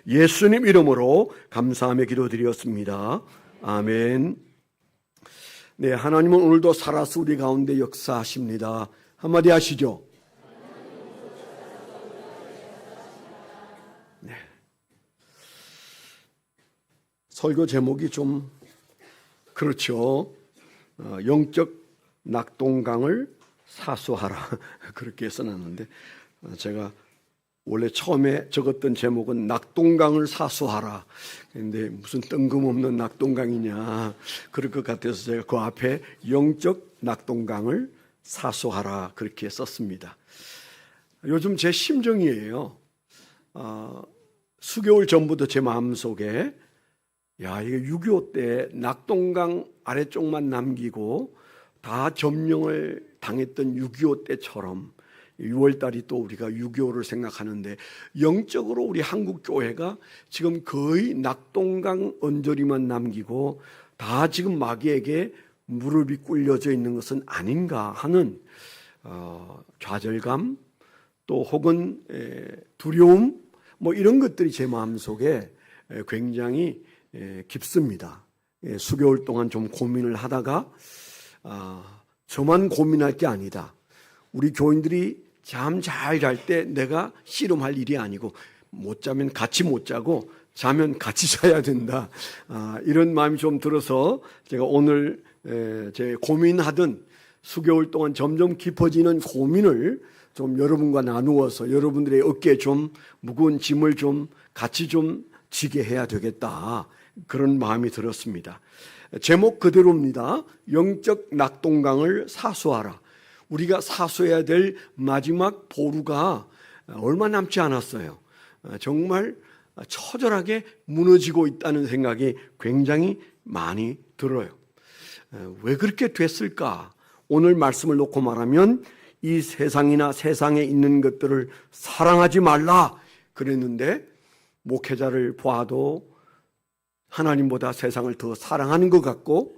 예수님 이름으로 감사하며 기도드렸습니다. 아멘. 네, 하나님은 오늘도 살아서 우리 가운데 역사하십니다. 한마디 하시죠. 네. 설교 제목이 좀 그렇죠. 영적 낙동강을 사수하라 그렇게 써놨는데 제가 원래 처음에 적었던 제목은 낙동강을 사수하라. 근데 무슨 뜬금없는 낙동강이냐 그럴 것 같아서 제가 그 앞에 영적 낙동강을 사수하라 그렇게 썼습니다. 요즘 제 심정이에요. 수개월 전부터 제 마음속에 야, 이게 6.25 때 낙동강 아래쪽만 남기고 다 점령을 당했던 6.25 때처럼 6월달이 또 우리가 6.25를 생각하는데 영적으로 우리 한국 교회가 지금 거의 낙동강 언저리만 남기고 다 지금 마귀에게 무릎이 꿇려져 있는 것은 아닌가 하는 좌절감 또 혹은 두려움 뭐 이런 것들이 제 마음속에 굉장히 깊습니다. 수개월 동안 좀 고민을 하다가 저만 고민할 게 아니다. 우리 교인들이 잠 잘 잘 때 내가 씨름할 일이 아니고 못 자면 같이 못 자고 자면 같이 자야 된다. 이런 마음이 좀 들어서 제가 오늘 제 고민하던 수개월 동안 점점 깊어지는 고민을 좀 여러분과 나누어서 여러분들의 어깨에 좀 무거운 짐을 좀 같이 좀 지게 해야 되겠다. 그런 마음이 들었습니다. 제목 그대로입니다. 영적 낙동강을 사수하라. 우리가 사수해야 될 마지막 보루가 얼마 남지 않았어요. 정말 처절하게 무너지고 있다는 생각이 굉장히 많이 들어요. 왜 그렇게 됐을까? 오늘 말씀을 놓고 말하면 이 세상이나 세상에 있는 것들을 사랑하지 말라 그랬는데 목회자를 봐도 하나님보다 세상을 더 사랑하는 것 같고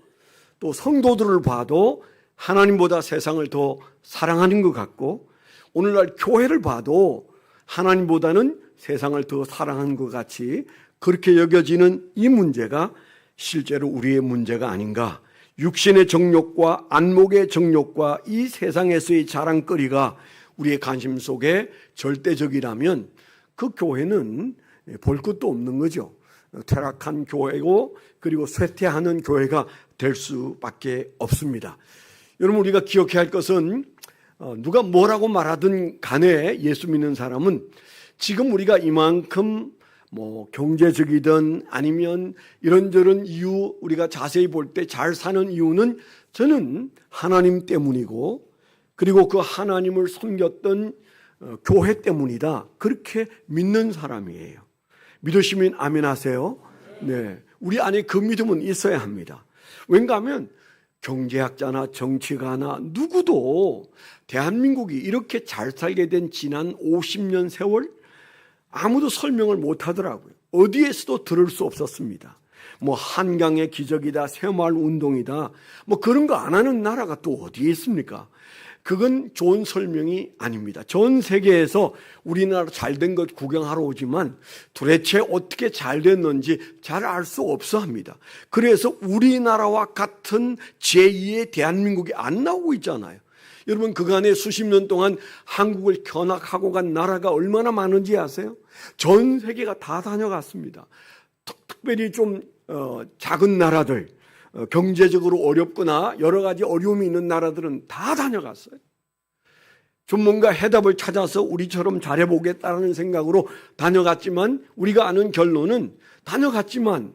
또 성도들을 봐도 하나님보다 세상을 더 사랑하는 것 같고 오늘날 교회를 봐도 하나님보다는 세상을 더 사랑하는 것 같이 그렇게 여겨지는 이 문제가 실제로 우리의 문제가 아닌가. 육신의 정욕과 안목의 정욕과 이 세상에서의 자랑거리가 우리의 관심 속에 절대적이라면 그 교회는 볼 것도 없는 거죠. 퇴락한 교회고 그리고 쇠퇴하는 교회가 될 수밖에 없습니다. 여러분 우리가 기억해야 할 것은 누가 뭐라고 말하든 간에 예수 믿는 사람은 지금 우리가 이만큼 뭐 경제적이든 아니면 이런저런 이유 우리가 자세히 볼 때 잘 사는 이유는 저는 하나님 때문이고 그리고 그 하나님을 섬겼던 교회 때문이다. 그렇게 믿는 사람이에요. 믿으시면 아멘 하세요. 네, 우리 안에 그 믿음은 있어야 합니다. 왠가 하면 경제학자나 정치가나 누구도 대한민국이 이렇게 잘 살게 된 지난 50년 세월 아무도 설명을 못 하더라고요. 어디에서도 들을 수 없었습니다. 뭐 한강의 기적이다, 새마을 운동이다, 뭐 그런 거 안 하는 나라가 또 어디에 있습니까? 그건 좋은 설명이 아닙니다. 전 세계에서 우리나라 잘된 것 구경하러 오지만 도대체 어떻게 잘 됐는지 잘 알 수 없어 합니다. 그래서 우리나라와 같은 제2의 대한민국이 안 나오고 있잖아요. 여러분 그간에 수십 년 동안 한국을 견학하고 간 나라가 얼마나 많은지 아세요? 전 세계가 다 다녀갔습니다. 특별히 좀 작은 나라들 경제적으로 어렵거나 여러 가지 어려움이 있는 나라들은 다 다녀갔어요. 좀 뭔가 해답을 찾아서 우리처럼 잘해보겠다는 생각으로 다녀갔지만 우리가 아는 결론은 다녀갔지만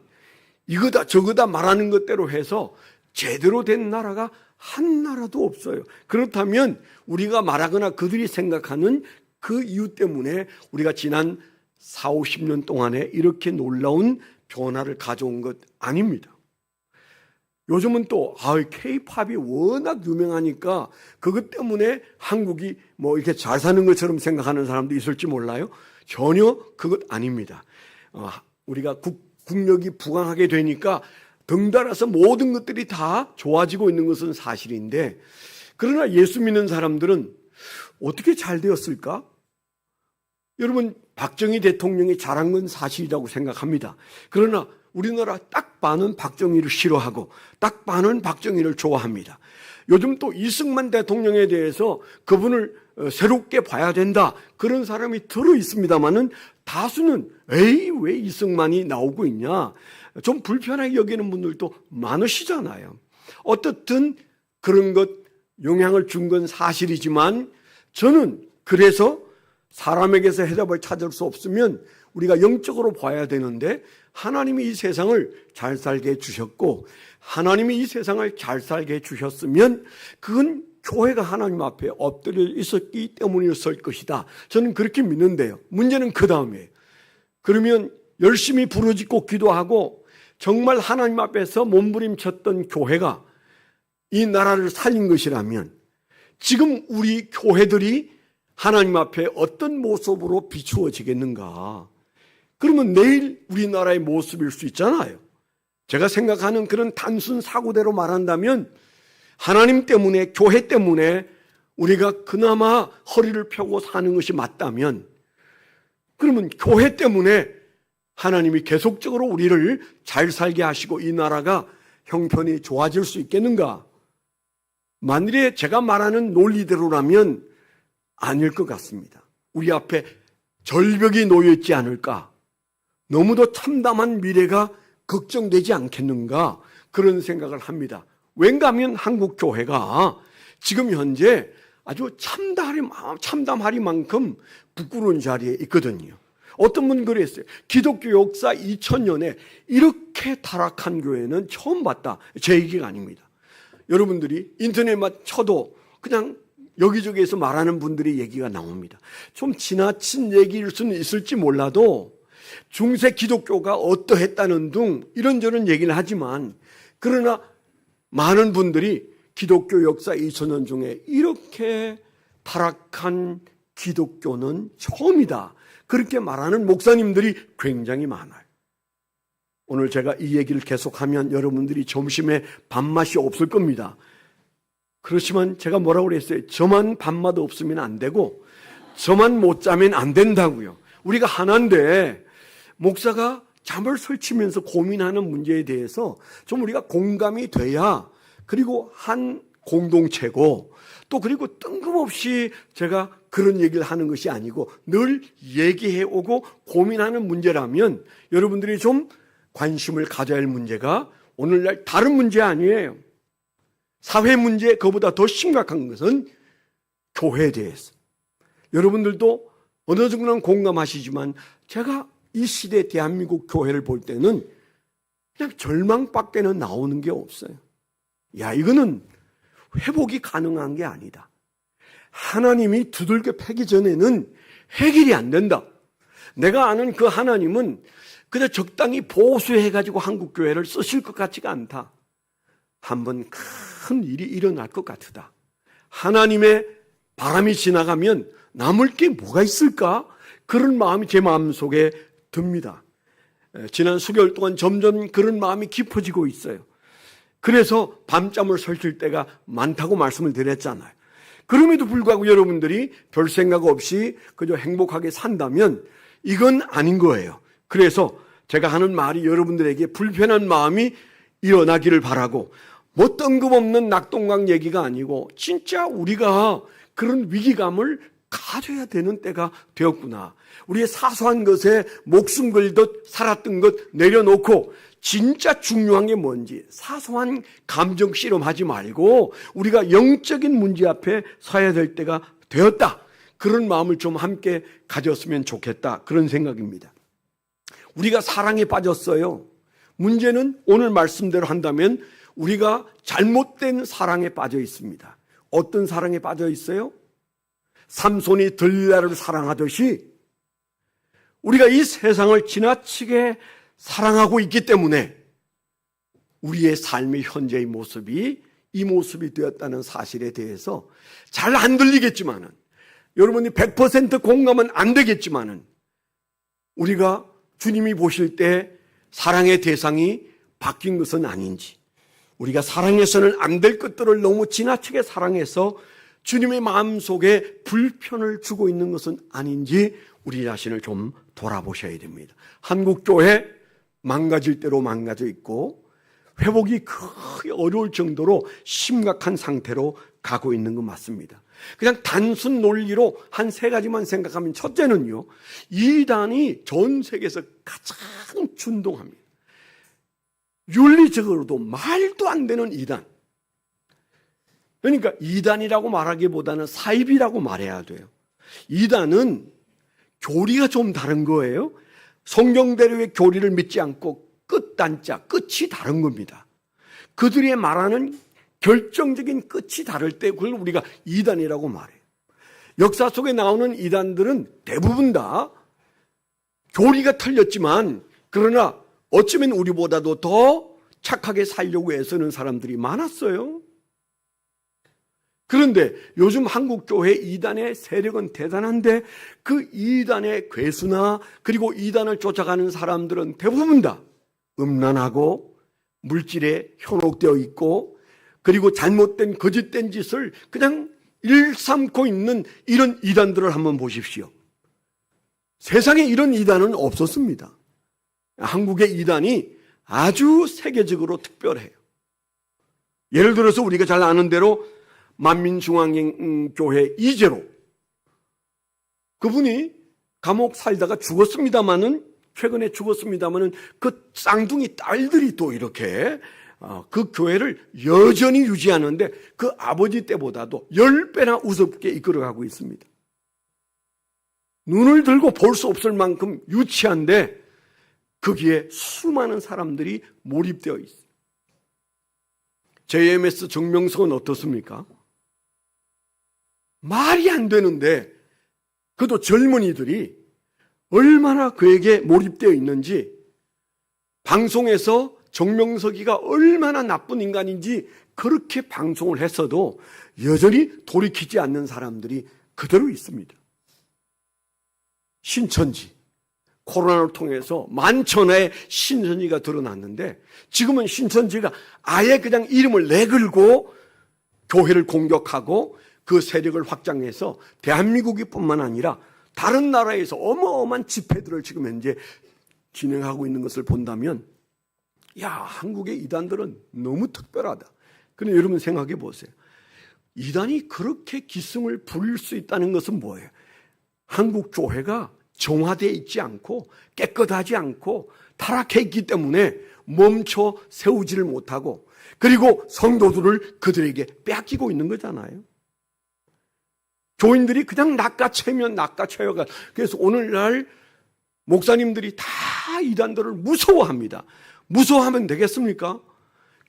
이거다 저거다 말하는 것대로 해서 제대로 된 나라가 한 나라도 없어요. 그렇다면 우리가 말하거나 그들이 생각하는 그 이유 때문에 우리가 지난 40, 50년 동안에 이렇게 놀라운 변화를 가져온 것 아닙니다. 요즘은 또 K-팝이 워낙 유명하니까 그것 때문에 한국이 뭐 이렇게 잘 사는 것처럼 생각하는 사람도 있을지 몰라요. 전혀 그것 아닙니다. 우리가 국력이 부강하게 되니까 덩달아서 모든 것들이 다 좋아지고 있는 것은 사실인데 그러나 예수 믿는 사람들은 어떻게 잘 되었을까? 여러분, 박정희 대통령이 잘한 건 사실이라고 생각합니다. 그러나 우리나라 딱 반은 박정희를 싫어하고 딱 반은 박정희를 좋아합니다. 요즘 또 이승만 대통령에 대해서 그분을 새롭게 봐야 된다, 그런 사람이 들어 있습니다만은 다수는 에이, 왜 이승만이 나오고 있냐, 좀 불편하게 여기는 분들도 많으시잖아요. 어떻든 그런 것 영향을 준 건 사실이지만, 저는 그래서 사람에게서 해답을 찾을 수 없으면 우리가 영적으로 봐야 되는데, 하나님이 이 세상을 잘 살게 해주셨고, 하나님이 이 세상을 잘 살게 해주셨으면 그건 교회가 하나님 앞에 엎드려 있었기 때문이었을 것이다, 저는 그렇게 믿는데요. 문제는 그 다음이에요. 그러면 열심히 부르짖고 기도하고 정말 하나님 앞에서 몸부림쳤던 교회가 이 나라를 살린 것이라면, 지금 우리 교회들이 하나님 앞에 어떤 모습으로 비추어지겠는가? 그러면 내일 우리나라의 모습일 수 있잖아요. 제가 생각하는 그런 단순 사고대로 말한다면, 하나님 때문에, 교회 때문에 우리가 그나마 허리를 펴고 사는 것이 맞다면, 그러면 교회 때문에 하나님이 계속적으로 우리를 잘 살게 하시고 이 나라가 형편이 좋아질 수 있겠는가? 만일에 제가 말하는 논리대로라면 아닐 것 같습니다. 우리 앞에 절벽이 놓여 있지 않을까? 너무도 참담한 미래가 걱정되지 않겠는가? 그런 생각을 합니다. 왠가 하면 한국 교회가 지금 현재 아주 참담하리만큼 부끄러운 자리에 있거든요. 어떤 분 그랬어요. 기독교 역사 2000년에 이렇게 타락한 교회는 처음 봤다. 제 얘기가 아닙니다. 여러분들이 인터넷만 쳐도 그냥 여기저기에서 말하는 분들의 얘기가 나옵니다. 좀 지나친 얘기일 수는 있을지 몰라도 중세 기독교가 어떠했다는 등 이런저런 얘기를 하지만, 그러나 많은 분들이 기독교 역사 2000년 중에 이렇게 타락한 기독교는 처음이다, 그렇게 말하는 목사님들이 굉장히 많아요. 오늘 제가 이 얘기를 계속하면 여러분들이 점심에 밥맛이 없을 겁니다. 그렇지만 제가 뭐라고 그랬어요? 저만 밥맛 없으면 안 되고 저만 못 자면 안 된다고요. 우리가 하나인데 목사가 잠을 설치면서 고민하는 문제에 대해서 좀 우리가 공감이 돼야, 그리고 한 공동체고, 또 그리고 뜬금없이 제가 그런 얘기를 하는 것이 아니고 늘 얘기해 오고 고민하는 문제라면 여러분들이 좀 관심을 가져야 할 문제가 오늘날 다른 문제 아니에요. 사회 문제, 그보다 더 심각한 것은 교회에 대해서. 여러분들도 어느 정도는 공감하시지만 제가 이 시대 대한민국 교회를 볼 때는 그냥 절망밖에는 나오는 게 없어요. 야, 이거는 회복이 가능한 게 아니다. 하나님이 두들겨 패기 전에는 해결이 안 된다. 내가 아는 그 하나님은 그냥 적당히 보수해가지고 한국교회를 쓰실 것 같지가 않다. 한번 큰 일이 일어날 것 같다. 하나님의 바람이 지나가면 남을 게 뭐가 있을까? 그런 마음이 제 마음속에 듭니다. 지난 수개월 동안 점점 그런 마음이 깊어지고 있어요. 그래서 밤잠을 설칠 때가 많다고 말씀을 드렸잖아요. 그럼에도 불구하고 여러분들이 별 생각 없이 그저 행복하게 산다면 이건 아닌 거예요. 그래서 제가 하는 말이 여러분들에게 불편한 마음이 일어나기를 바라고, 뭐 뜬금없는 낙동강 얘기가 아니고 진짜 우리가 그런 위기감을 가져야 되는 때가 되었구나. 우리의 사소한 것에 목숨 걸듯 살았던 것 내려놓고 진짜 중요한 게 뭔지 사소한 감정 씨름하지 말고 우리가 영적인 문제 앞에 서야 될 때가 되었다. 그런 마음을 좀 함께 가졌으면 좋겠다. 그런 생각입니다. 우리가 사랑에 빠졌어요. 문제는 오늘 말씀대로 한다면 우리가 잘못된 사랑에 빠져 있습니다. 어떤 사랑에 빠져 있어요? 삼손이 들릴라를 사랑하듯이 우리가 이 세상을 지나치게 사랑하고 있기 때문에 우리의 삶의 현재의 모습이 이 모습이 되었다는 사실에 대해서 잘 안 들리겠지만은, 여러분이 100% 공감은 안 되겠지만은, 우리가 주님이 보실 때 사랑의 대상이 바뀐 것은 아닌지, 우리가 사랑해서는 안 될 것들을 너무 지나치게 사랑해서 주님의 마음속에 불편을 주고 있는 것은 아닌지 우리 자신을 좀 돌아보셔야 됩니다. 한국교회 망가질 대로 망가져 있고 회복이 거의 어려울 정도로 심각한 상태로 가고 있는 건 맞습니다. 그냥 단순 논리로 한 세 가지만 생각하면, 첫째는요, 이단이 전 세계에서 가장 준동합니다. 윤리적으로도 말도 안 되는 이단. 그러니까 이단이라고 말하기보다는 사입이라고 말해야 돼요. 이단은 교리가 좀 다른 거예요. 성경대로의 교리를 믿지 않고 끝단자, 끝이 다른 겁니다. 그들이 말하는 결정적인 끝이 다를 때 그걸 우리가 이단이라고 말해요. 역사 속에 나오는 이단들은 대부분 다 교리가 틀렸지만, 그러나 어쩌면 우리보다도 더 착하게 살려고 애쓰는 사람들이 많았어요. 그런데 요즘 한국교회 이단의 세력은 대단한데, 그 이단의 괴수나 그리고 이단을 쫓아가는 사람들은 대부분 다 음란하고 물질에 현혹되어 있고, 그리고 잘못된 거짓된 짓을 그냥 일삼고 있는 이런 이단들을 한번 보십시오. 세상에 이런 이단은 없었습니다. 한국의 이단이 아주 세계적으로 특별해요. 예를 들어서 우리가 잘 아는 대로 만민중앙교회 이재로, 그분이 감옥 살다가 죽었습니다마는, 최근에 죽었습니다마는 그 쌍둥이 딸들이 또 이렇게 그 교회를 여전히 유지하는데 그 아버지 때보다도 10배나 우습게 이끌어가고 있습니다. 눈을 들고 볼 수 없을 만큼 유치한데 거기에 수많은 사람들이 몰입되어 있어요. JMS 정명석은 어떻습니까? 말이 안 되는데 그도 젊은이들이 얼마나 그에게 몰입되어 있는지, 방송에서 정명석이가 얼마나 나쁜 인간인지 그렇게 방송을 했어도 여전히 돌이키지 않는 사람들이 그대로 있습니다. 신천지, 코로나를 통해서 만천하의 신천지가 드러났는데, 지금은 신천지가 아예 그냥 이름을 내걸고 교회를 공격하고 그 세력을 확장해서 대한민국이 뿐만 아니라 다른 나라에서 어마어마한 집회들을 지금 현재 진행하고 있는 것을 본다면, 야, 한국의 이단들은 너무 특별하다. 그런데 여러분 생각해 보세요. 이단이 그렇게 기승을 부릴 수 있다는 것은 뭐예요? 한국 교회가 정화되어 있지 않고 깨끗하지 않고 타락해 있기 때문에 멈춰 세우지를 못하고, 그리고 성도들을 그들에게 빼앗기고 있는 거잖아요. 교인들이 그냥 낚아채면 낚아채어가. 그래서 오늘날 목사님들이 다 이단들을 무서워합니다. 무서워하면 되겠습니까?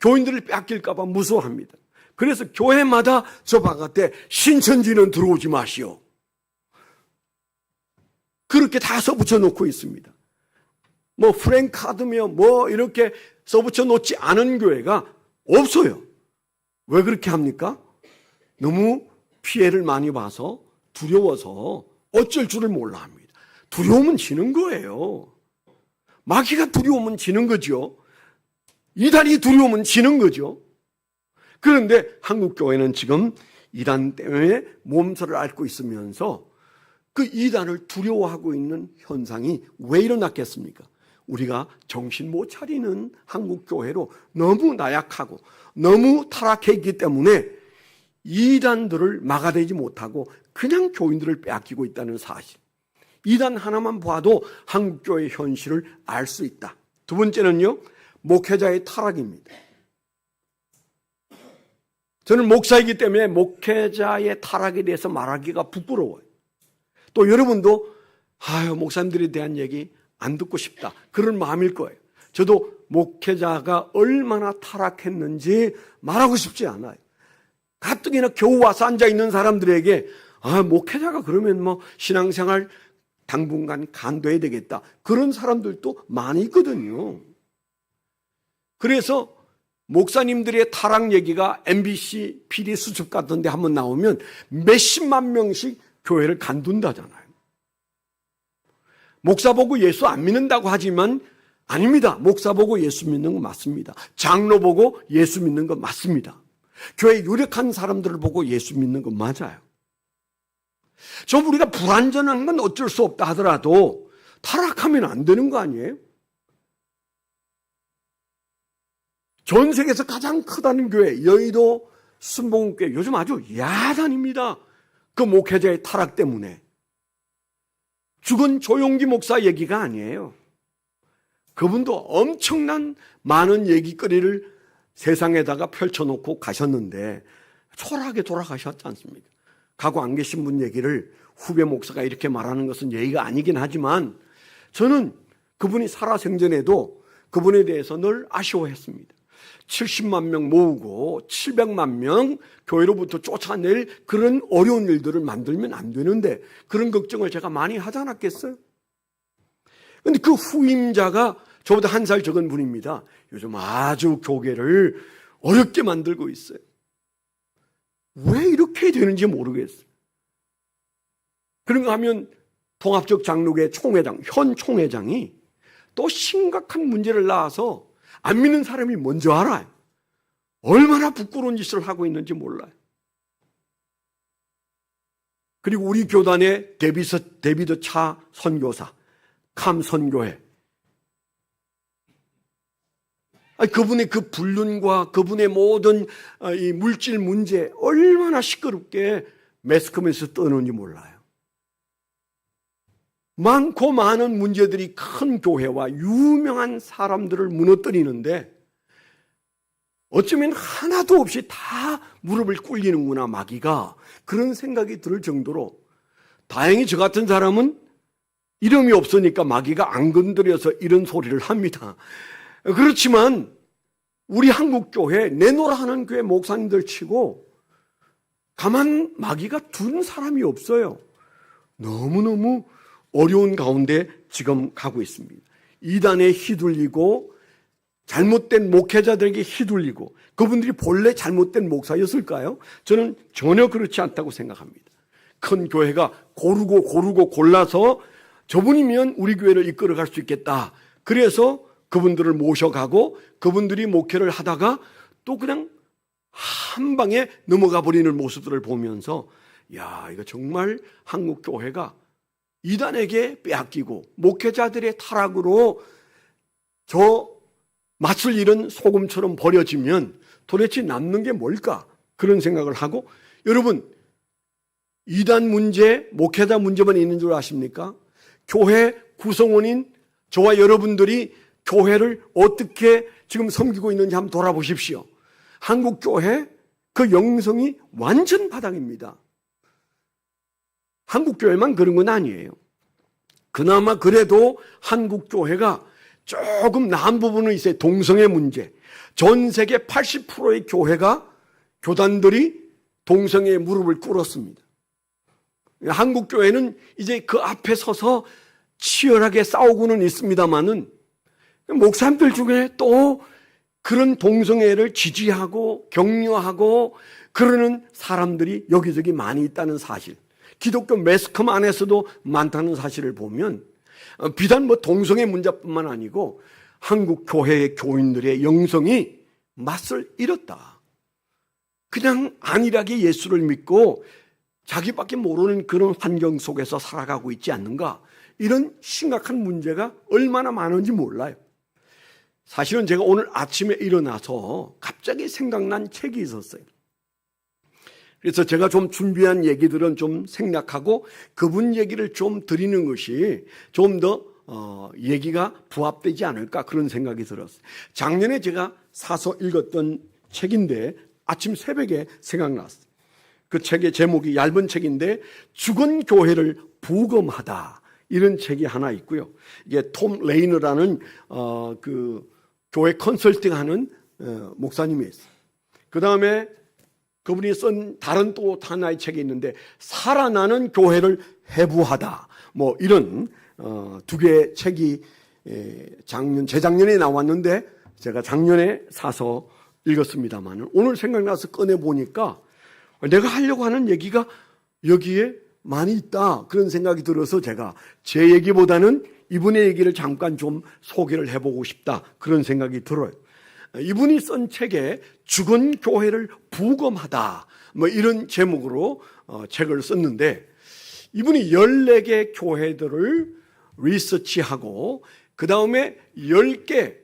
교인들을 빼앗길까 봐 무서워합니다. 그래서 교회마다 저 바깥에 신천지는 들어오지 마시오, 그렇게 다 써붙여 놓고 있습니다. 뭐 프랭카드며 뭐 이렇게 써붙여 놓지 않은 교회가 없어요. 왜 그렇게 합니까? 너무 피해를 많이 봐서 두려워서 어쩔 줄을 몰라 합니다. 두려우면 지는 거예요. 마귀가 두려우면 지는 거죠. 이단이 두려우면 지는 거죠. 그런데 한국교회는 지금 이단 때문에 몸살을 앓고 있으면서 그 이단을 두려워하고 있는 현상이 왜 일어났겠습니까? 우리가 정신 못 차리는 한국교회로 너무 나약하고 너무 타락해 있기 때문에 이단들을 막아내지 못하고 그냥 교인들을 빼앗기고 있다는 사실. 이단 하나만 봐도 한국교회의 현실을 알 수 있다. 두 번째는요, 목회자의 타락입니다. 저는 목사이기 때문에 목회자의 타락에 대해서 말하기가 부끄러워요. 또 여러분도 목사님들에 대한 얘기 안 듣고 싶다, 그런 마음일 거예요. 저도 목회자가 얼마나 타락했는지 말하고 싶지 않아요. 가뜩이나 겨우 와서 앉아있는 사람들에게 목회자가 그러면 뭐 신앙생활 당분간 간둬야 되겠다, 그런 사람들도 많이 있거든요. 그래서 목사님들의 타락 얘기가 MBC PD 수첩 같은 데 한번 나오면 몇십만 명씩 교회를 간둔다잖아요. 목사 보고 예수 안 믿는다고 하지만 아닙니다. 목사 보고 예수 믿는 건 맞습니다. 장로 보고 예수 믿는 건 맞습니다. 교회 유력한 사람들을 보고 예수 믿는 건 맞아요. 좀 우리가 불완전한 건 어쩔 수 없다 하더라도 타락하면 안 되는 거 아니에요? 전 세계에서 가장 크다는 교회, 여의도 순복음교회 요즘 아주 야단입니다. 그 목회자의 타락 때문에. 죽은 조용기 목사 얘기가 아니에요. 그분도 엄청난 많은 얘기거리를 세상에다가 펼쳐놓고 가셨는데 초라하게 돌아가셨지 않습니까? 가고 안 계신 분 얘기를 후배 목사가 이렇게 말하는 것은 예의가 아니긴 하지만 저는 그분이 살아생전에도 그분에 대해서 늘 아쉬워했습니다. 70만 명 모으고 700만 명 교회로부터 쫓아낼 그런 어려운 일들을 만들면 안 되는데 그런 걱정을 제가 많이 하지 않았겠어요? 그런데 그 후임자가 저보다 한 살 적은 분입니다. 요즘 아주 교계를 어렵게 만들고 있어요. 왜 이렇게 되는지 모르겠어요. 그런가 하면 통합적 장로회 총회장, 현 총회장이 또 심각한 문제를 낳아서 안 믿는 사람이 먼저 알아요. 얼마나 부끄러운 짓을 하고 있는지 몰라요. 그리고 우리 교단의 데비드 차 선교사, 캄 선교회. 그분의 그 불륜과 그분의 모든 이 물질 문제 얼마나 시끄럽게 매스컴에서 떠는지 몰라요. 많고 많은 문제들이 큰 교회와 유명한 사람들을 무너뜨리는데 어쩌면 하나도 없이 다 무릎을 꿇리는구나 마귀가 그런 생각이 들 정도로 다행히 저 같은 사람은 이름이 없으니까 마귀가 안 건드려서 이런 소리를 합니다. 그렇지만 우리 한국교회 내노라 하는 교회 목사님들 치고 가만 마귀가 둔 사람이 없어요. 너무너무 어려운 가운데 지금 가고 있습니다. 이단에 휘둘리고 잘못된 목회자들에게 휘둘리고 그분들이 본래 잘못된 목사였을까요? 저는 전혀 그렇지 않다고 생각합니다. 큰 교회가 고르고 골라서 저분이면 우리 교회를 이끌어갈 수 있겠다. 그래서 그분들을 모셔가고 그분들이 목회를 하다가 또 그냥 한 방에 넘어가 버리는 모습들을 보면서 야, 이거 정말 한국 교회가 이단에게 빼앗기고 목회자들의 타락으로 저 맛을 잃은 소금처럼 버려지면 도대체 남는 게 뭘까? 그런 생각을 하고 여러분 이단 문제, 목회자 문제만 있는 줄 아십니까? 교회 구성원인 저와 여러분들이 교회를 어떻게 지금 섬기고 있는지 한번 돌아보십시오. 한국 교회 그 영성이 완전 바닥입니다. 한국 교회만 그런 건 아니에요. 그나마 그래도 한국 교회가 조금 나은 부분은 있어요. 동성애 문제. 전 세계 80%의 교회가 교단들이 동성애에 무릎을 꿇었습니다. 한국 교회는 이제 그 앞에 서서 치열하게 싸우고는 있습니다만은 목사님들 중에 또 그런 동성애를 지지하고 격려하고 그러는 사람들이 여기저기 많이 있다는 사실, 기독교 매스컴 안에서도 많다는 사실을 보면 비단 뭐 동성애 문제뿐만 아니고 한국 교회의 교인들의 영성이 맛을 잃었다. 그냥 안일하게 예수를 믿고 자기밖에 모르는 그런 환경 속에서 살아가고 있지 않는가, 이런 심각한 문제가 얼마나 많은지 몰라요. 사실은 제가 오늘 아침에 일어나서 갑자기 생각난 책이 있었어요. 그래서 제가 좀 준비한 얘기들은 좀 생략하고 그분 얘기를 좀 드리는 것이 좀 더 얘기가 부합되지 않을까, 그런 생각이 들었어요. 작년에 제가 사서 읽었던 책인데 아침 새벽에 생각났어요. 그 책의 제목이 얇은 책인데 죽은 교회를 부검하다, 이런 책이 하나 있고요. 이게 톰 레이너라는 그 교회 컨설팅하는 목사님이 있어요. 그 다음에 그분이 쓴 다른 또 하나의 책이 있는데 살아나는 교회를 해부하다, 뭐 이런 두 개의 책이 재작년에 나왔는데 제가 작년에 사서 읽었습니다만 오늘 생각나서 꺼내보니까 내가 하려고 하는 얘기가 여기에 많이 있다, 그런 생각이 들어서 제가 제 얘기보다는 이분의 얘기를 잠깐 좀 소개를 해보고 싶다, 그런 생각이 들어요. 이분이 쓴 책에 죽은 교회를 부검하다 뭐 이런 제목으로 책을 썼는데, 이분이 14개 교회들을 리서치하고 그 다음에 10개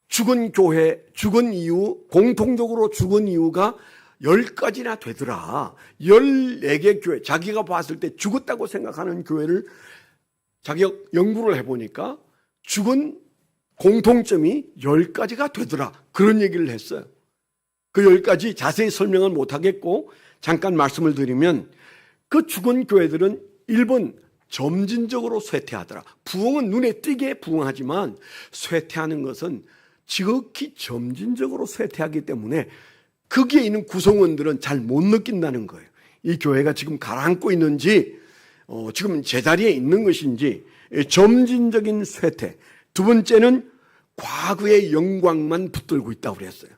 죽은 교회, 죽은 이유, 공통적으로 죽은 이유가 10가지나 되더라. 14개 교회, 자기가 봤을 때 죽었다고 생각하는 교회를 자기가 연구를 해보니까 죽은 공통점이 10가지가 되더라. 그런 얘기를 했어요. 그 10가지 자세히 설명은 못하겠고 잠깐 말씀을 드리면, 그 죽은 교회들은 1번 점진적으로 쇠퇴하더라. 부흥은 눈에 띄게 부흥하지만 쇠퇴하는 것은 지극히 점진적으로 쇠퇴하기 때문에 거기에 있는 구성원들은 잘 못 느낀다는 거예요. 이 교회가 지금 가라앉고 있는지 지금 제자리에 있는 것인지. 점진적인 쇠퇴. 두 번째는 과거의 영광만 붙들고 있다고 그랬어요.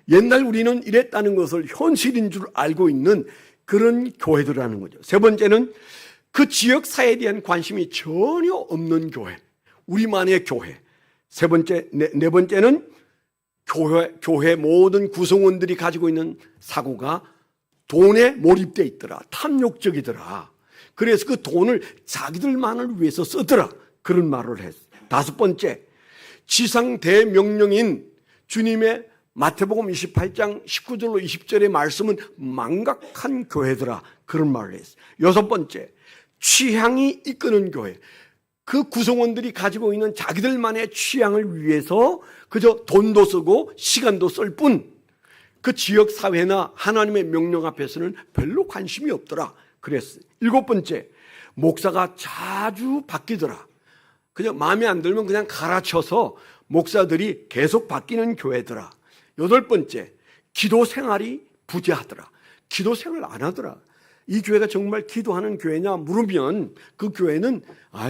옛날 우리는 이랬다는 것을 현실인 줄 알고 있는 그런 교회들이라는 거죠. 세 번째는 그 지역 사회에 대한 관심이 전혀 없는 교회, 우리만의 교회. 네 번째는 교회 모든 구성원들이 가지고 있는 사고가 돈에 몰입되어 있더라. 탐욕적이더라. 그래서 그 돈을 자기들만을 위해서 쓰더라. 그런 말을 했어요. 다섯 번째, 지상 대명령인 주님의 마태복음 28장 19절로 20절의 말씀은 망각한 교회더라. 그런 말을 했어요. 여섯 번째, 취향이 이끄는 교회. 그 구성원들이 가지고 있는 자기들만의 취향을 위해서 그저 돈도 쓰고 시간도 쓸 뿐 그 지역사회나 하나님의 명령 앞에서는 별로 관심이 없더라. 그랬어요. 일곱 번째, 목사가 자주 바뀌더라. 그냥 마음에 안 들면 그냥 갈아쳐서 목사들이 계속 바뀌는 교회더라. 여덟 번째, 기도 생활이 부재하더라. 기도 생활 안 하더라. 이 교회가 정말 기도하는 교회냐 물으면 그 교회는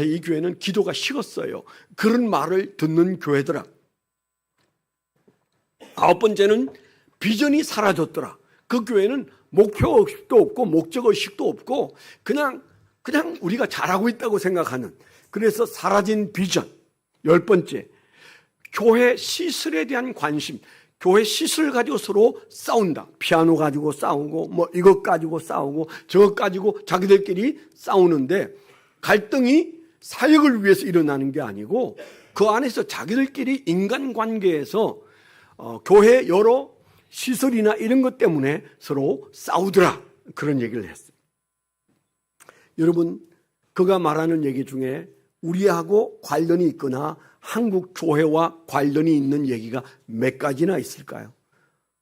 이 교회는 기도가 식었어요. 그런 말을 듣는 교회더라. 아홉 번째는 비전이 사라졌더라. 그 교회는 목표의식도 없고 목적의식도 없고 그냥 우리가 잘하고 있다고 생각하는, 그래서 사라진 비전. 열 번째, 교회 시설에 대한 관심. 교회 시설 가지고 서로 싸운다. 피아노 가지고 싸우고 뭐 이것 가지고 싸우고 저것 가지고 자기들끼리 싸우는데, 갈등이 사역을 위해서 일어나는 게 아니고 그 안에서 자기들끼리 인간관계에서 교회 여러 시설이나 이런 것 때문에 서로 싸우더라. 그런 얘기를 했어요. 여러분, 그가 말하는 얘기 중에 우리하고 관련이 있거나 한국 교회와 관련이 있는 얘기가 몇 가지나 있을까요?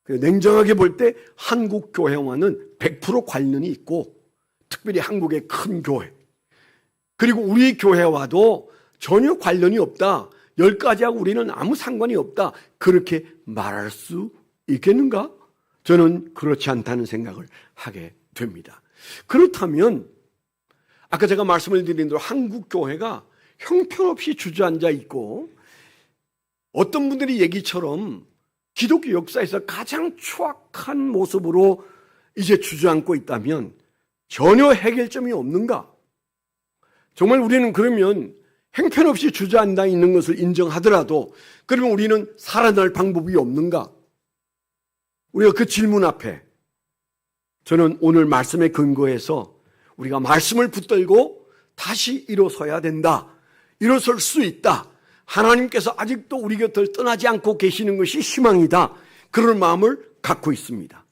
냉정하게 볼 때 한국 교회와는 100% 관련이 있고, 특별히 한국의 큰 교회, 그리고 우리 교회와도 전혀 관련이 없다, 10가지하고 우리는 아무 상관이 없다, 그렇게 말할 수 있겠는가? 저는 그렇지 않다는 생각을 하게 됩니다. 그렇다면 아까 제가 말씀을 드린 대로 한국 교회가 형편없이 주저앉아 있고, 어떤 분들이 얘기처럼 기독교 역사에서 가장 추악한 모습으로 이제 주저앉고 있다면 전혀 해결점이 없는가? 정말 우리는 그러면 형편없이 주저앉아 있는 것을 인정하더라도 그러면 우리는 살아날 방법이 없는가? 우리가 그 질문 앞에 저는 오늘 말씀에 근거해서 우리가 말씀을 붙들고 다시 일어서야 된다. 일어설 수 있다. 하나님께서 아직도 우리 곁을 떠나지 않고 계시는 것이 희망이다. 그런 마음을 갖고 있습니다.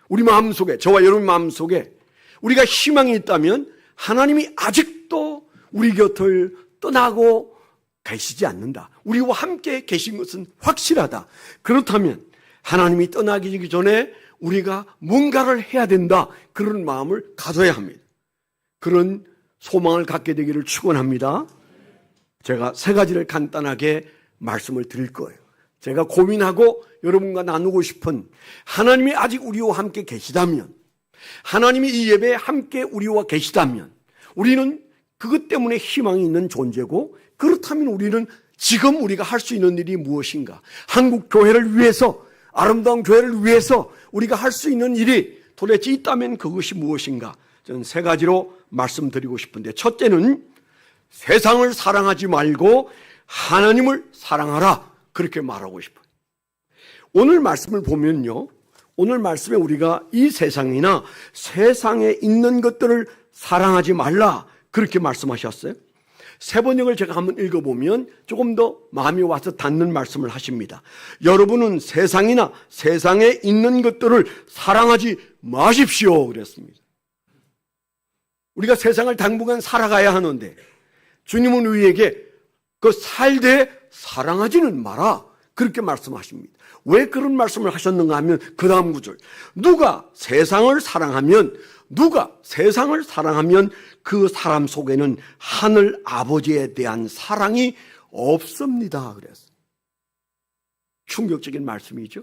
우리 마음속에, 저와 여러분 마음속에 우리가 희망이 있다면 하나님이 아직도 우리 곁을 떠나고 계시지 않는다. 우리와 함께 계신 것은 확실하다. 그렇다면 하나님이 떠나기 전에 우리가 뭔가를 해야 된다. 그런 마음을 가져야 합니다. 그런 소망을 갖게 되기를 축원합니다. 제가 세 가지를 간단하게 말씀을 드릴 거예요. 제가 고민하고 여러분과 나누고 싶은, 하나님이 아직 우리와 함께 계시다면, 하나님이 이 예배에 함께 우리와 계시다면 우리는 그것 때문에 희망이 있는 존재고, 그렇다면 우리는 지금 우리가 할 수 있는 일이 무엇인가? 한국 교회를 위해서, 아름다운 교회를 위해서 우리가 할 수 있는 일이 도대체 있다면 그것이 무엇인가? 저는 세 가지로 말씀드리고 싶은데, 첫째는 세상을 사랑하지 말고 하나님을 사랑하라. 그렇게 말하고 싶어요. 오늘 말씀을 보면요, 오늘 말씀에 우리가 이 세상이나 세상에 있는 것들을 사랑하지 말라 그렇게 말씀하셨어요. 세번역을 제가 한번 읽어보면 조금 더 마음이 와서 닿는 말씀을 하십니다. 여러분은 세상이나 세상에 있는 것들을 사랑하지 마십시오 그랬습니다. 우리가 세상을 당분간 살아가야 하는데 주님은 우리에게 그 살되 사랑하지는 마라 그렇게 말씀하십니다. 왜 그런 말씀을 하셨는가 하면 그 다음 구절, 누가 세상을 사랑하면 그 사람 속에는 하늘 아버지에 대한 사랑이 없습니다 그랬어요. 충격적인 말씀이죠.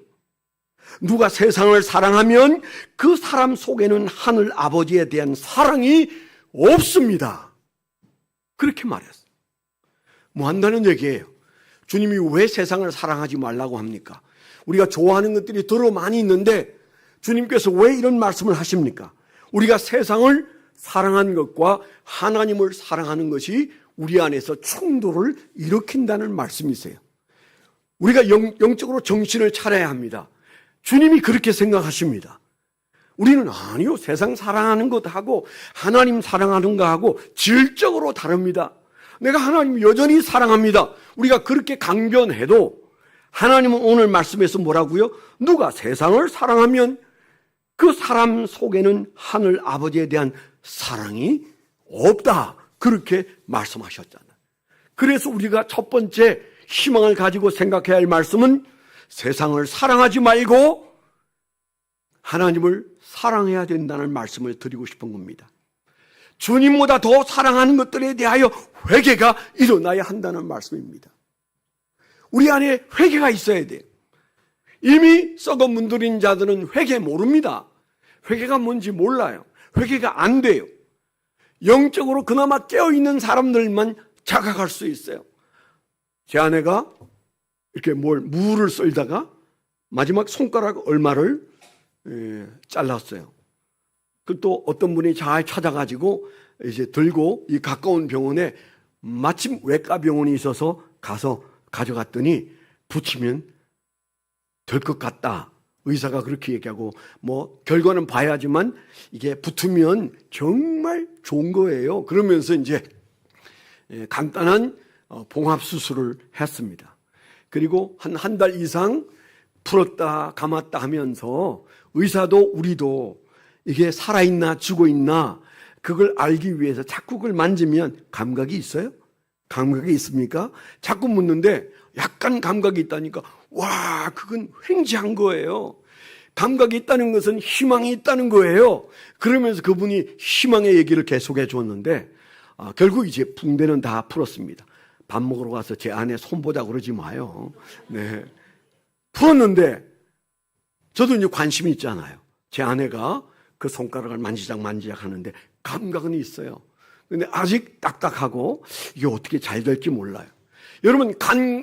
누가 세상을 사랑하면 그 사람 속에는 하늘 아버지에 대한 사랑이 없습니다 그렇게 말했어요. 뭐 한다는 얘기예요. 주님이 왜 세상을 사랑하지 말라고 합니까? 우리가 좋아하는 것들이 더러 많이 있는데 주님께서 왜 이런 말씀을 하십니까? 우리가 세상을 사랑하는 것과 하나님을 사랑하는 것이 우리 안에서 충돌을 일으킨다는 말씀이세요. 우리가 영적으로 정신을 차려야 합니다. 주님이 그렇게 생각하십니다. 우리는 아니요, 세상 사랑하는 것하고 하나님 사랑하는 것하고 질적으로 다릅니다. 내가 하나님 여전히 사랑합니다. 우리가 그렇게 강변해도 하나님은 오늘 말씀에서 뭐라고요? 누가 세상을 사랑하면 그 사람 속에는 하늘 아버지에 대한 사랑이 없다 그렇게 말씀하셨잖아요. 그래서 우리가 첫 번째 희망을 가지고 생각해야 할 말씀은 세상을 사랑하지 말고 하나님을 사랑해야 된다는 말씀을 드리고 싶은 겁니다. 주님보다 더 사랑하는 것들에 대하여 회개가 일어나야 한다는 말씀입니다. 우리 안에 회개가 있어야 돼요. 이미 썩어 문드린 자들은 회개 모릅니다. 회개가 뭔지 몰라요. 회개가 안 돼요. 영적으로 그나마 깨어있는 사람들만 자각할 수 있어요. 제 아내가 이렇게 무를 썰다가 마지막 손가락 얼마를 잘랐어요. 그 또 어떤 분이 잘 찾아가지고 이제 들고 이 가까운 병원에 마침 외과 병원이 있어서 가서 가져갔더니 붙이면 될 것 같다. 의사가 그렇게 얘기하고 뭐 결과는 봐야지만 이게 붙으면 정말 좋은 거예요. 그러면서 이제 간단한 봉합 수술을 했습니다. 그리고 한 달 이상 풀었다 감았다 하면서 의사도 우리도 이게 살아있나 죽어있나 그걸 알기 위해서 자꾸 그걸 만지면 감각이 있어요? 감각이 있습니까? 자꾸 묻는데 약간 감각이 있다니까 와 그건 횡재한 거예요. 감각이 있다는 것은 희망이 있다는 거예요. 그러면서 그분이 희망의 얘기를 계속해 줬는데 결국 이제 붕대는 다 풀었습니다. 밥 먹으러 가서 제 아내 손보자 그러지 마요. 네. 풀었는데 저도 이제 관심이 있잖아요. 제 아내가 그 손가락을 만지작 하는데 감각은 있어요. 근데 아직 딱딱하고 이게 어떻게 잘 될지 몰라요. 여러분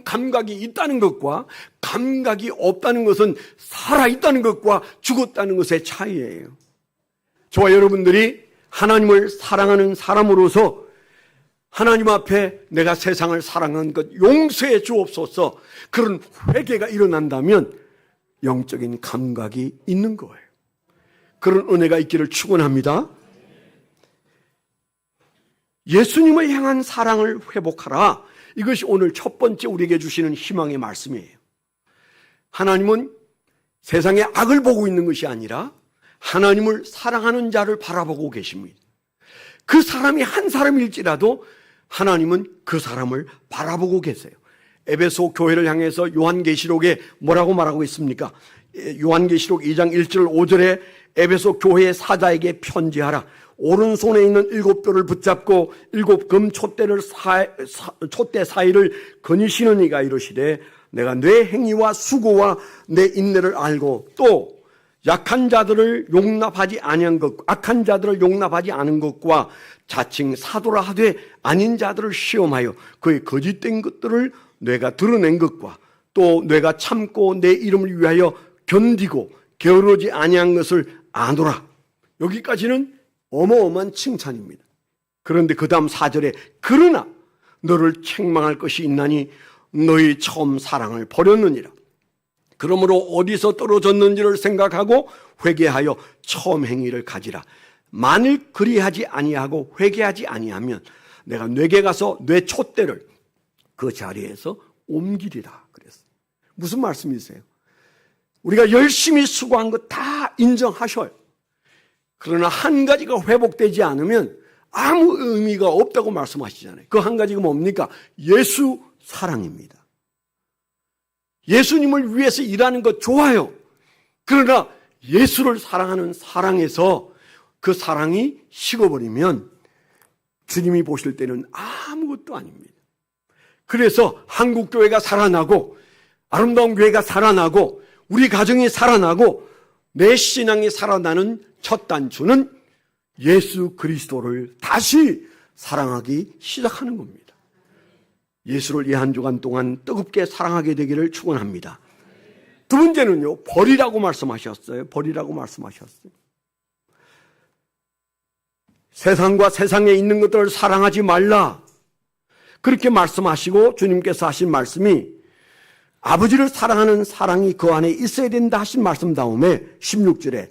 감각이 있다는 것과 감각이 없다는 것은 살아있다는 것과 죽었다는 것의 차이예요. 저와 여러분들이 하나님을 사랑하는 사람으로서 하나님 앞에 내가 세상을 사랑한 것 용서해 주옵소서 그런 회개가 일어난다면 영적인 감각이 있는 거예요. 그런 은혜가 있기를 축원합니다. 예수님을 향한 사랑을 회복하라. 이것이 오늘 첫 번째 우리에게 주시는 희망의 말씀이에요. 하나님은 세상의 악을 보고 있는 것이 아니라 하나님을 사랑하는 자를 바라보고 계십니다. 그 사람이 한 사람일지라도 하나님은 그 사람을 바라보고 계세요. 에베소 교회를 향해서 요한계시록에 뭐라고 말하고 있습니까? 요한계시록 2장 1절 5절에 에베소 교회의 사자에게 편지하라. 오른손에 있는 7뼈를 붙잡고 7금 촛대 사이를 거니시는 이가 이르시되 내가 내 행위와 수고와 내 인내를 알고 또 악한 자들을 용납하지 않은 것과 자칭 사도라 하되 아닌 자들을 시험하여 그의 거짓된 것들을 내가 드러낸 것과 또 내가 참고 내 이름을 위하여 견디고 게으르지 아니한 것을 아노라. 여기까지는 어마어마한 칭찬입니다. 그런데 그 다음 4절에 그러나 너를 책망할 것이 있나니 너희 처음 사랑을 버렸느니라. 그러므로 어디서 떨어졌는지를 생각하고 회개하여 처음 행위를 가지라. 만일 그리하지 아니하고 회개하지 아니하면 내가 뇌게 가서 뇌 촛대를 그 자리에서 옮기리라 그랬어요. 무슨 말씀이세요? 우리가 열심히 수고한 것 다 인정하셔요. 그러나 한 가지가 회복되지 않으면 아무 의미가 없다고 말씀하시잖아요. 그 한 가지가 뭡니까? 예수 사랑입니다. 예수님을 위해서 일하는 것 좋아요. 그러나 예수를 사랑하는 사랑에서 그 사랑이 식어버리면 주님이 보실 때는 아무것도 아닙니다. 그래서 한국교회가 살아나고 아름다운 교회가 살아나고 우리 가정이 살아나고 내 신앙이 살아나는 첫 단추는 예수 그리스도를 다시 사랑하기 시작하는 겁니다. 예수를 이 한 주간 동안 뜨겁게 사랑하게 되기를 축원합니다. 두 번째는요, 버리라고 말씀하셨어요. 버리라고 말씀하셨어요. 세상과 세상에 있는 것들을 사랑하지 말라. 그렇게 말씀하시고 주님께서 하신 말씀이 아버지를 사랑하는 사랑이 그 안에 있어야 된다 하신 말씀 다음에 16절에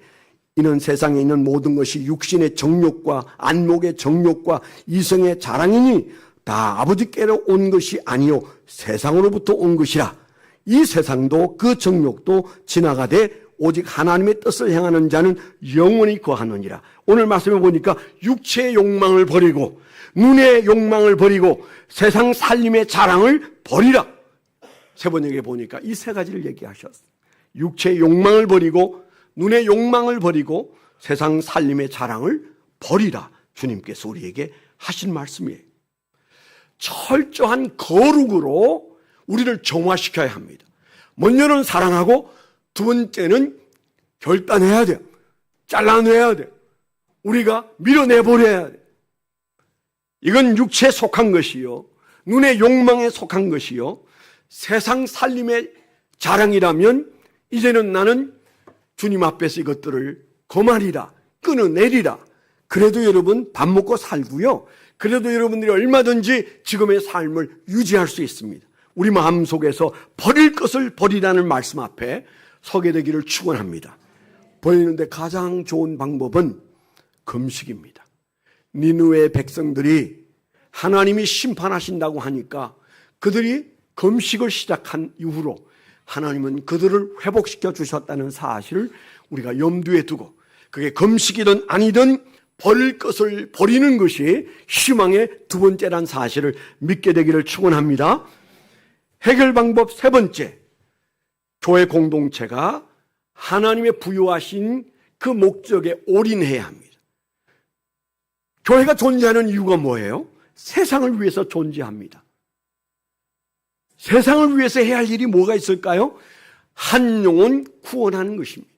이는 세상에 있는 모든 것이 육신의 정욕과 안목의 정욕과 이성의 자랑이니 다 아버지께로 온 것이 아니요 세상으로부터 온 것이라. 이 세상도 그 정욕도 지나가되 오직 하나님의 뜻을 행하는 자는 영원히 거하느니라. 오늘 말씀해 보니까 육체의 욕망을 버리고 눈의 욕망을 버리고 세상 살림의 자랑을 버리라. 세 번역에 보니까 이 세 가지를 얘기하셨어요. 육체의 욕망을 버리고 눈의 욕망을 버리고 세상 살림의 자랑을 버리라. 주님께서 우리에게 하신 말씀이에요. 철저한 거룩으로 우리를 정화시켜야 합니다. 먼저는 사랑하고 두 번째는 결단해야 돼요. 잘라내야 돼요. 우리가 밀어내버려야 돼요. 이건 육체에 속한 것이요, 눈의 욕망에 속한 것이요, 세상 살림의 자랑이라면 이제는 나는 주님 앞에서 이것들을 거만이라, 끊어내리라. 그래도 여러분 밥 먹고 살고요. 그래도 여러분들이 얼마든지 지금의 삶을 유지할 수 있습니다. 우리 마음속에서 버릴 것을 버리라는 말씀 앞에 서게 되기를 축원합니다. 버리는데 가장 좋은 방법은 금식입니다. 니느웨 백성들이 하나님이 심판하신다고 하니까 그들이 금식을 시작한 이후로 하나님은 그들을 회복시켜 주셨다는 사실을 우리가 염두에 두고 그게 금식이든 아니든 버릴 것을 버리는 것이 희망의 두 번째란 사실을 믿게 되기를 축원합니다. 해결 방법 세 번째, 교회 공동체가 하나님의 부여하신 그 목적에 올인해야 합니다. 교회가 존재하는 이유가 뭐예요? 세상을 위해서 존재합니다. 세상을 위해서 해야 할 일이 뭐가 있을까요? 한 영혼 구원하는 것입니다.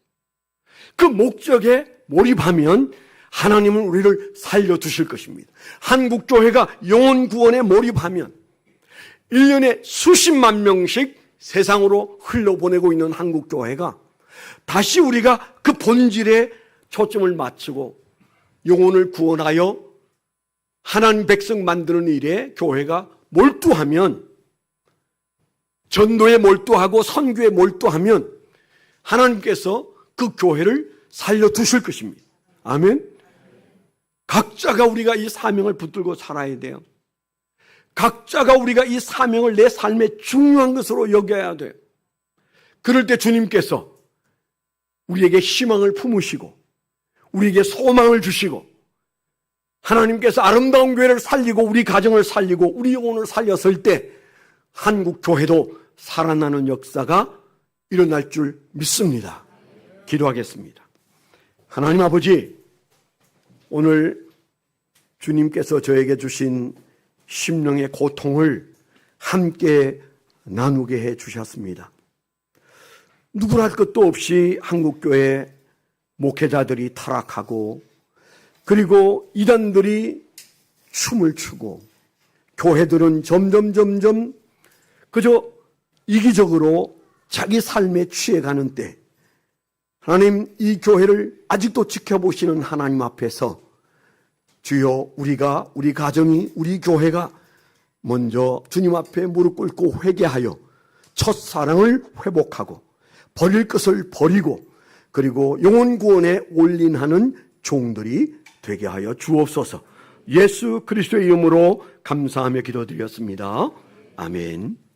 그 목적에 몰입하면 하나님은 우리를 살려두실 것입니다. 한국교회가 영혼 구원에 몰입하면 1년에 수십만 명씩 세상으로 흘러보내고 있는 한국교회가 다시 우리가 그 본질에 초점을 맞추고 영혼을 구원하여 하나님 백성 만드는 일에 교회가 몰두하면, 전도에 몰두하고 선교에 몰두하면 하나님께서 그 교회를 살려두실 것입니다. 아멘. 각자가 우리가 이 사명을 붙들고 살아야 돼요. 각자가 우리가 이 사명을 내 삶의 중요한 것으로 여겨야 돼요. 그럴 때 주님께서 우리에게 희망을 품으시고 우리에게 소망을 주시고 하나님께서 아름다운 교회를 살리고 우리 가정을 살리고 우리 영혼을 살렸을 때 한국 교회도 살아나는 역사가 일어날 줄 믿습니다. 기도하겠습니다. 하나님 아버지, 오늘 주님께서 저에게 주신 심령의 고통을 함께 나누게 해 주셨습니다. 누구랄 것도 없이 한국교회 목회자들이 타락하고 그리고 이단들이 춤을 추고 교회들은 점점 그저 이기적으로 자기 삶에 취해가는 때 하나님, 이 교회를 아직도 지켜보시는 하나님 앞에서 주여, 우리가, 우리 가정이, 우리 교회가 먼저 주님 앞에 무릎 꿇고 회개하여 첫사랑을 회복하고 버릴 것을 버리고 그리고 영혼 구원에 올인하는 종들이 되게 하여 주옵소서. 예수 그리스도의 이름으로 감사하며 기도드렸습니다. 아멘.